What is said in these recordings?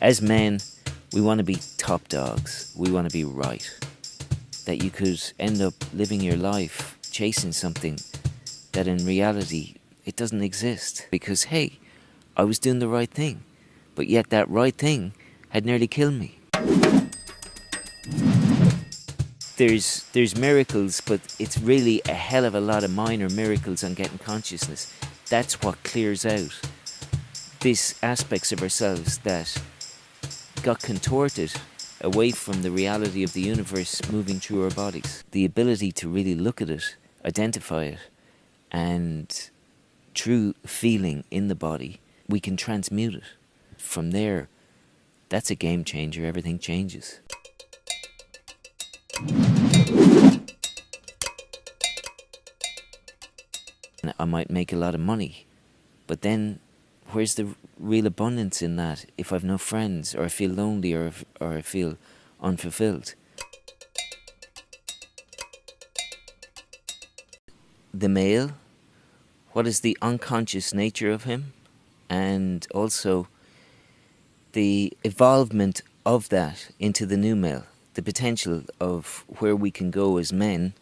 As men, we want to be top dogs. We want to be right. That you could end up living your life chasing something that in reality it doesn't exist. Because hey, I was doing the right thing, but yet that right thing had nearly killed me. There's miracles, but it's really a hell of a lot of minor miracles on getting consciousness. That's what clears out these aspects of ourselves that got contorted away from the reality of the universe moving through our bodies. The ability to really look at it, identify it, and through feeling in the body, we can transmute it. From there, that's a game changer. Everything changes. I might make a lot of money, but then where's the real abundance in that if I've no friends, or I feel lonely, or I feel unfulfilled? The male, what is the unconscious nature of him, and also the evolvement of that into the new male, the potential of where we can go as men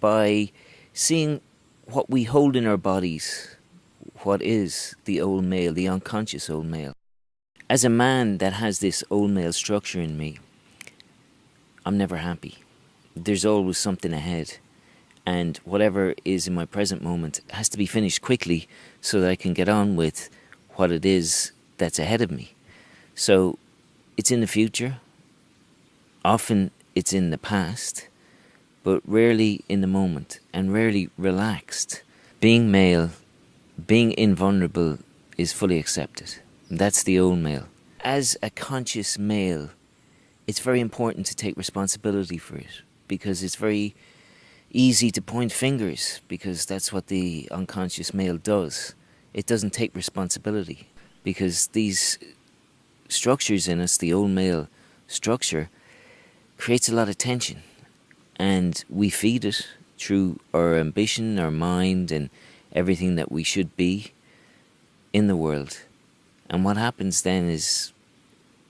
by seeing what we hold in our bodies, what is the old male, the unconscious old male. As a man that has this old male structure in me, I'm never happy. There's always something ahead. And whatever is in my present moment has to be finished quickly so that I can get on with what it is that's ahead of me. So it's in the future. Often it's in the past, but rarely in the moment, and rarely relaxed. Being male, being invulnerable is fully accepted. That's the old male. As a conscious male, it's very important to take responsibility for it, because it's very easy to point fingers, because that's what the unconscious male does. It doesn't take responsibility, because these structures in us, the old male structure, creates a lot of tension, and we feed it through our ambition, our mind, and everything that we should be in the world. And what happens then is,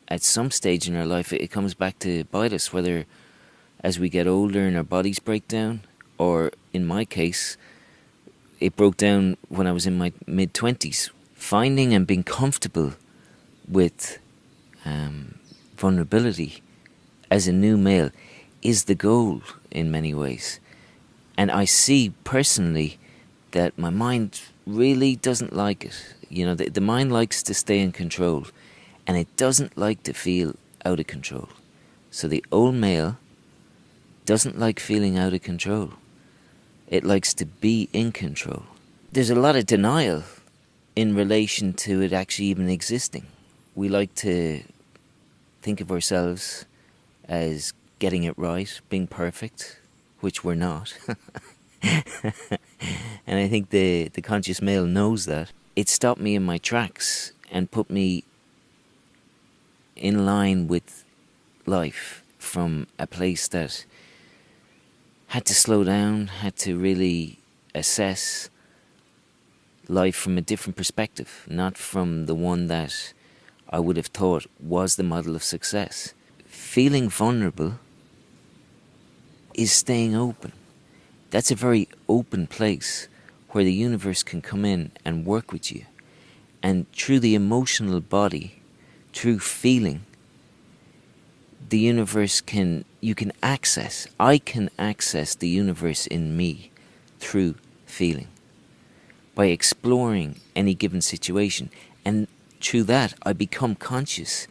at some stage in our life, it comes back to bite us, whether as we get older and our bodies break down, or in my case, it broke down when I was in my mid-20s. Finding and being comfortable with vulnerability as a new male is the goal in many ways. And I see personally that my mind really doesn't like it. You know, the mind likes to stay in control, and it doesn't like to feel out of control. So the old male doesn't like feeling out of control. It likes to be in control. There's a lot of denial in relation to it actually even existing. We like to think of ourselves as getting it right, being perfect, which we're not. And I think the conscious male knows that. It stopped me in my tracks and put me in line with life from a place that had to slow down, had to really assess life from a different perspective, not from the one that I would have thought was the model of success. Feeling vulnerable is staying open. That's a very open place where the universe can come in and work with you. And through the emotional body, through feeling, the universe you can access, I can access the universe in me through feeling, by exploring any given situation. And through that, I become conscious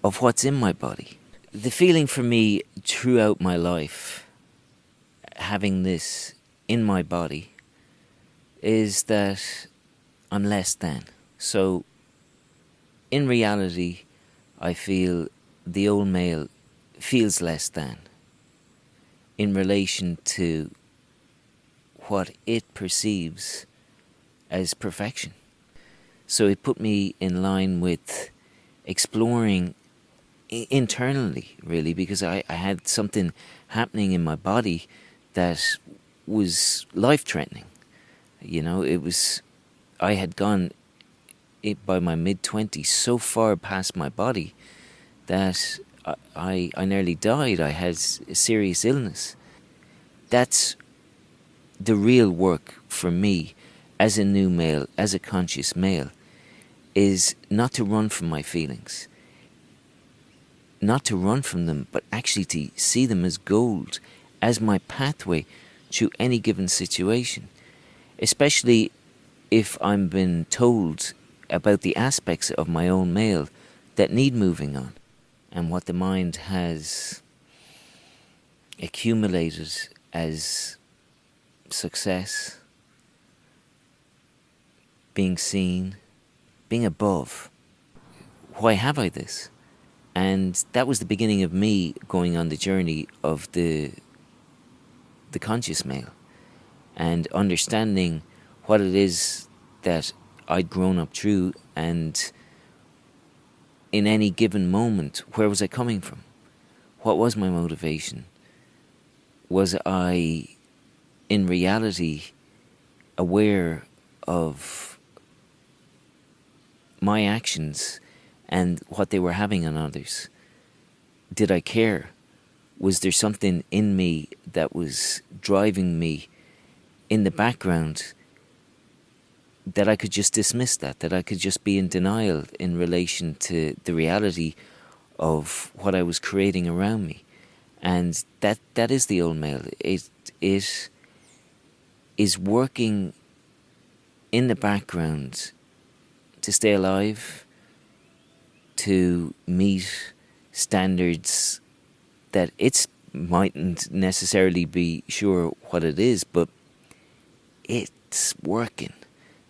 of what's in my body. The feeling for me throughout my life, having this in my body, is that I'm less than. So, in reality, I feel the old male feels less than in relation to what it perceives as perfection. So it put me in line with exploring internally, really, because I had something happening in my body that was life-threatening. You know, I had gone by my mid-20s so far past my body that I nearly died. I had a serious illness. That's the real work for me as a new male, as a conscious male, is not to run from my feelings. Not to run from them, but actually to see them as gold, as my pathway to any given situation. Especially if I'm been told about the aspects of my own male that need moving on, and what the mind has accumulated as success, being seen, being above. Why have I this? And that was the beginning of me going on the journey of the conscious male, and understanding what it is that I'd grown up through, and in any given moment, where was I coming from? What was my motivation? Was I, in reality, aware of my actions and what they were having on others? Did I care? Was there something in me that was driving me in the background that I could just dismiss that I could just be in denial in relation to the reality of what I was creating around me? And that is the old male. It is working in the background to stay alive, to meet standards that it mightn't necessarily be sure what it is, but it's working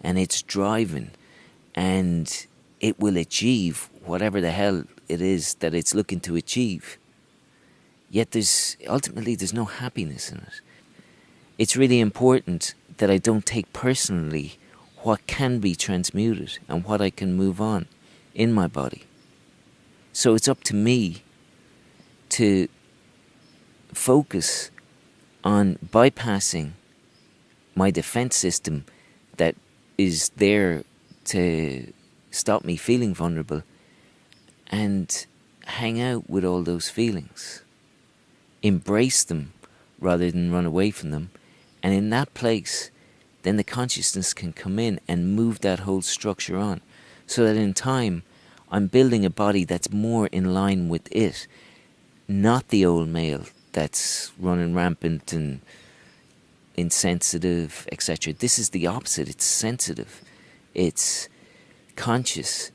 and it's driving, and it will achieve whatever the hell it is that it's looking to achieve. Yet there's no happiness in it. It's really important that I don't take personally what can be transmuted and what I can move on in my body. So it's up to me to focus on bypassing my defense system that is there to stop me feeling vulnerable, and hang out with all those feelings. Embrace them rather than run away from them. And in that place, then the consciousness can come in and move that whole structure on, so that in time I'm building a body that's more in line with it, not the old male that's running rampant and insensitive, etc. This is the opposite. It's sensitive, it's conscious,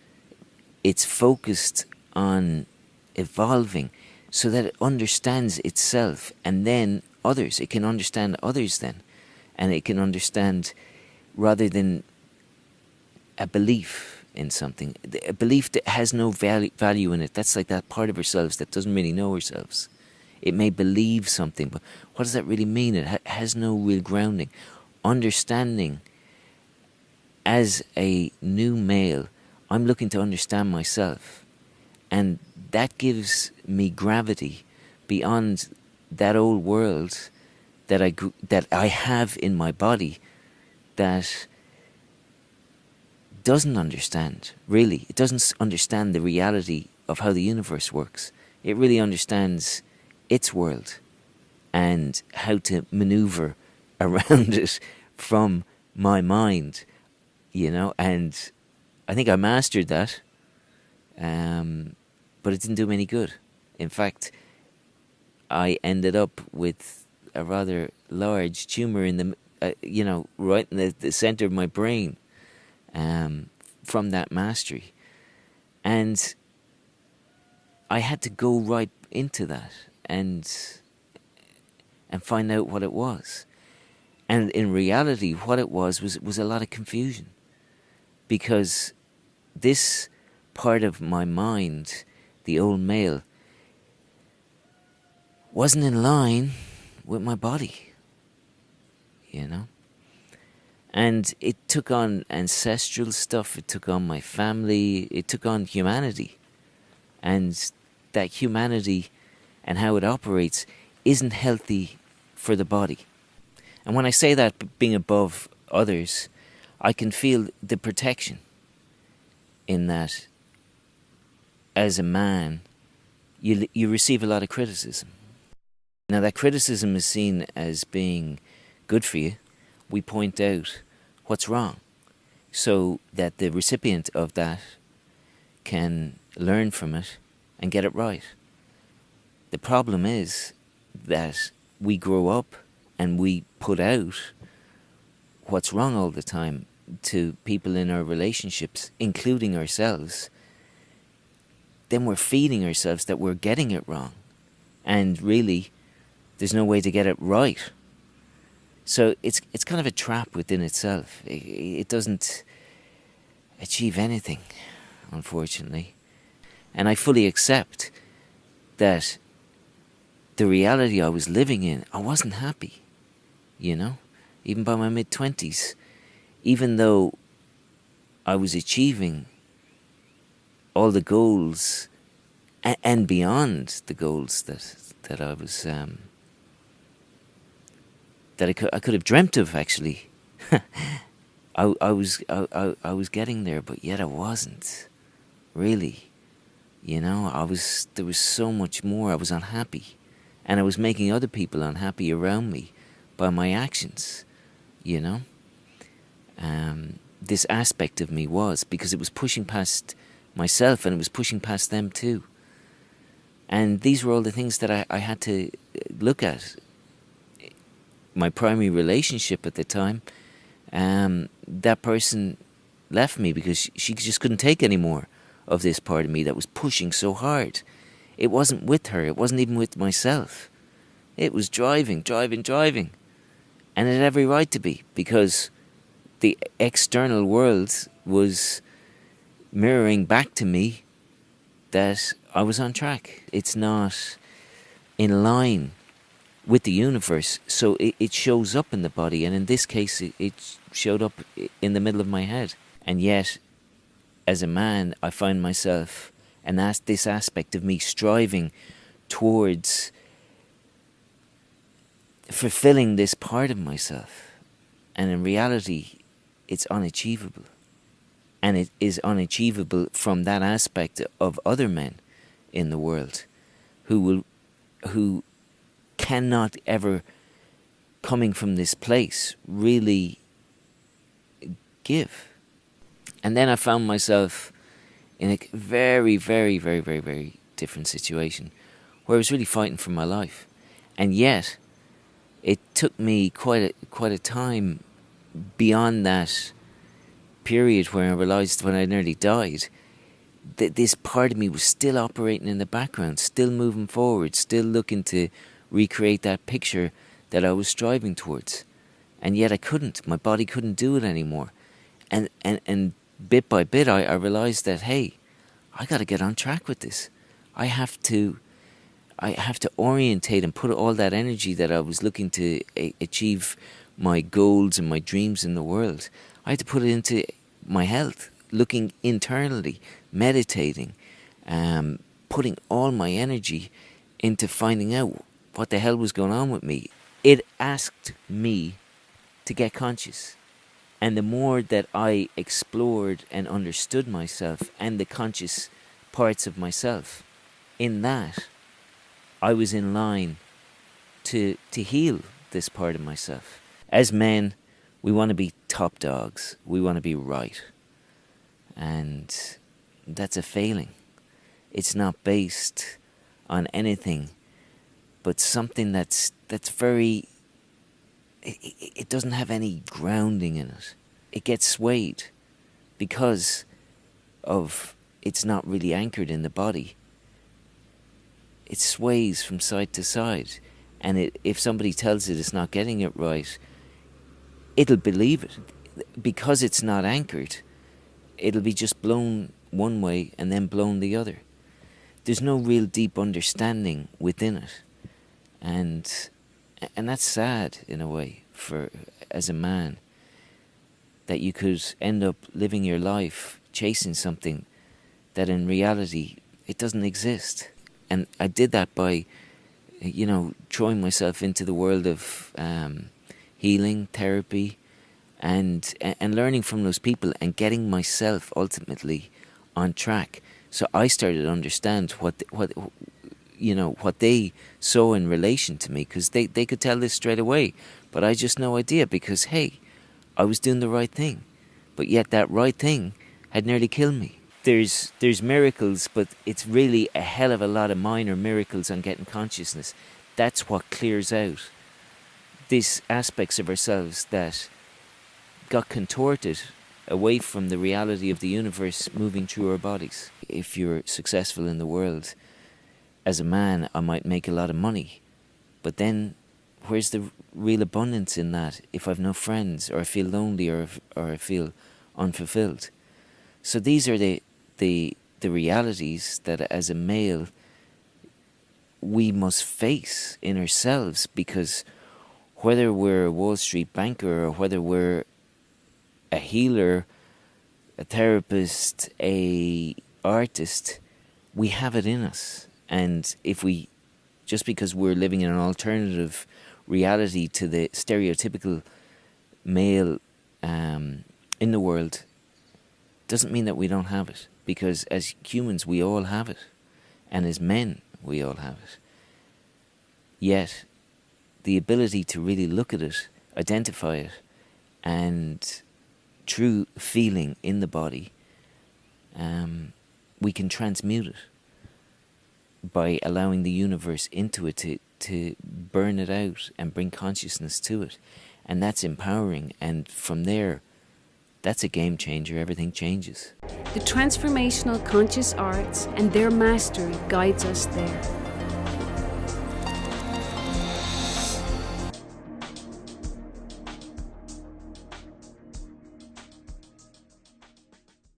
it's focused on evolving so that it understands itself and then others. It can understand others then, and it can understand, rather than a belief in something, a belief that has no value in it. That's like that part of ourselves that doesn't really know ourselves. It may believe something, but what does that really mean? It has no real grounding. Understanding, as a new male, I'm looking to understand myself, and that gives me gravity beyond that old world that I have in my body, that doesn't understand, really. It doesn't understand the reality of how the universe works. It really understands its world and how to maneuver around it from my mind, and I think I mastered that, but it didn't do me any good. In fact, I ended up with a rather large tumor in the, right in the center of my brain, from that mastery. And I had to go right into that and find out what it was. And in reality, what it was a lot of confusion, because this part of my mind, the old male, wasn't in line with my body, And it took on ancestral stuff, it took on my family, it took on humanity. And that humanity and how it operates isn't healthy for the body. And when I say that, being above others, I can feel the protection. in that as a man, you receive a lot of criticism. Now that criticism is seen as being good for you. We point out what's wrong so that the recipient of that can learn from it and get it right. The problem is that we grow up and we put out what's wrong all the time to people in our relationships, including ourselves. Then we're feeding ourselves that we're getting it wrong. And really, there's no way to get it right. So it's kind of a trap within itself. It doesn't achieve anything, unfortunately. And I fully accept that the reality I was living in, I wasn't happy, even by my mid-20s. Even though I was achieving all the goals and beyond the goals that I was that I could have dreamt of, actually. I was getting there, but yet I wasn't really. There was so much more. I was unhappy, and I was making other people unhappy around me by my actions. This aspect of me was, because it was pushing past myself and it was pushing past them too. And these were all the things that I had to look at. My primary relationship at the time, that person left me because she just couldn't take any more of this part of me that was pushing so hard. It wasn't with her. It wasn't even with myself. It was driving. And it had every right to be, because the external world was mirroring back to me that I was on track. It's not in line with the universe, so it shows up in the body, and in this case it showed up in the middle of my head. And yet, as a man, I find myself, and that's this aspect of me, striving towards fulfilling this part of myself, and in reality it's unachievable. And it is unachievable from that aspect of other men in the world who cannot ever, coming from this place, really give. And then I found myself in a very, very, very, very, very different situation where I was really fighting for my life. And yet, it took me quite a time beyond that period where I realised, when I nearly died, that this part of me was still operating in the background, still moving forward, still looking to recreate that picture that I was striving towards. And yet I couldn't. My body couldn't do it anymore. And bit by bit I realised that, hey, I got to get on track with this. I have to orientate and put all that energy that I was looking to achieve my goals and my dreams in the world. I had to put it into my health, looking internally, meditating, putting all my energy into finding out what the hell was going on with me. It asked me to get conscious. And the more that I explored and understood myself and the conscious parts of myself, in that, I was in line to heal this part of myself. As men, we want to be top dogs. We want to be right. And that's a failing. It's not based on anything but something that's very... It doesn't have any grounding in it. It gets swayed because of it's not really anchored in the body. It sways from side to side, and if somebody tells it it's not getting it right, it'll believe it. Because it's not anchored, it'll be just blown one way and then blown the other. There's no real deep understanding within it, and that's sad in a way for as a man, that you could end up living your life chasing something that in reality it doesn't exist. And I did that by, throwing myself into the world of healing, therapy, and learning from those people and getting myself ultimately on track. So I started to understand what they saw in relation to me, because they could tell this straight away, but I just no idea, because hey, I was doing the right thing, but yet that right thing had nearly killed me. There's miracles, but it's really a hell of a lot of minor miracles on getting consciousness. That's what clears out these aspects of ourselves that got contorted away from the reality of the universe moving through our bodies. If you're successful in the world, as a man, I might make a lot of money, but then where's the real abundance in that if I've no friends, or I feel lonely, or I feel unfulfilled? So these are the realities that as a male we must face in ourselves, because whether we're a Wall Street banker, or whether we're a healer, a therapist, a artist, we have it in us. And if we, just because we're living in an alternative reality to the stereotypical male in the world, doesn't mean that we don't have it, because as humans we all have it, and as men we all have it. Yet the ability to really look at it, identify it, and true feeling in the body, we can transmute it by allowing the universe into it to burn it out and bring consciousness to it. And that's empowering, and from there, that's a game changer. Everything changes. The transformational conscious arts and their mastery guides us there.